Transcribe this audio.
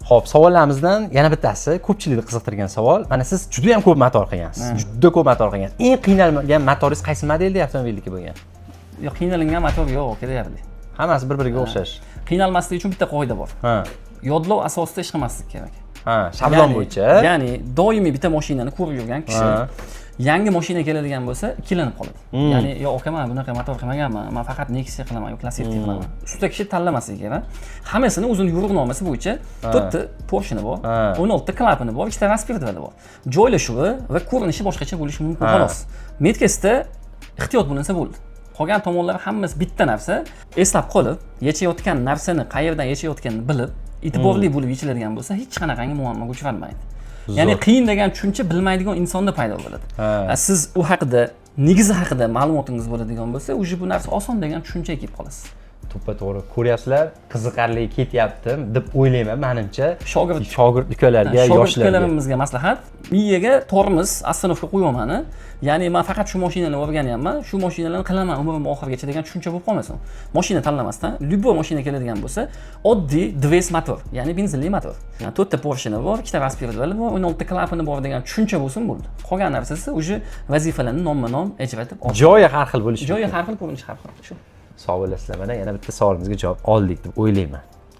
Xo'p, savollarimizdan yana bittasi ko'pchilikni qiziqtirgan savol. Mana siz juda ham ko'p motor qilgansiz. Juda ko'p motor qilgansiz. Eng qiynalgan motoringiz qaysi modelda avtomobilniki bo'lgan? Yo'q, qiynalgan motor yo'q, ketyapti. Hammasi bir-biriga o'xshash. Qiynalmaslik uchun bitta qoida bor. Ha. Yodlov asosida ish qilmaslik kerak. Ha, shablon bo'yicha. Ya'ni doimiy bitta mashinani ko'rib yurgan kishi yangi mashina keladigan bo'lsa, ikkilanib qoladi. Ya'ni yo aka men bunaqa motor qilmaganman, men faqat Nexia qilaman, yo Classic qilaman. Usta kishi tanlamasligi kerak. Hammasini o'zining yo'riqnomasi bo'yicha 4 ta Porsche bor, 16 ta klapani bor, 2 ta raspirtvali bor. Joylashuvi va ko'rinishi boshqacha bo'lishi mumkin xolos. Metkasida ehtiyot bo'linsa bo'ldi. Qolgan tomonlar hammasi bitta narsa, eslab qolib, yechayotgan narsani qayerdan yechayotganini bilib, e'tiborli bo'lib yechiladigan bo'lsa, hech qanaqangi muammoga uchramaydi. Ya'ni qiyin degan tushuncha bilmaydigan insonda paydo bo'ladi. Siz u haqida, negizi haqida ma'lumotingiz bo'ladigan bo'lsa, o'sha bu narsa oson degan tushunchaga kelib qolasiz. To'ppa-to'g'ri ko'ryapsizlar, qiziqarli ketyapti deb o'ylayman. Menimcha shogird ukalarga, yoshlarga, ukalarimizga maslahat, miyaga tormoz, ostanovka qo'yaman. Ya'ni men faqat shu mashinani o'rganyapman, shu mashinalarni qilaman umrim oxirigacha degan tushuncha bo'lib qolmasin. Mashina tanlamasdan, любой mashina keladigan bo'lsa, oddiy dves motor, ya'ni benzinli motor. 4 ta Porsche bor, 2 ta raspirtvali bor, 16 ta klapani bor degan tushuncha bo'lsin bo'ldi. Qolgan narsasi o'sha vazifalarni nomma-nom ijratib oladi. Joyi har xil bo'lishi. Joyi har xil, ko'rinishi har xil. Shu. Sog' bo'lasizlar. Mana yana bitta savolimizga javob oldik deb o'ylayman.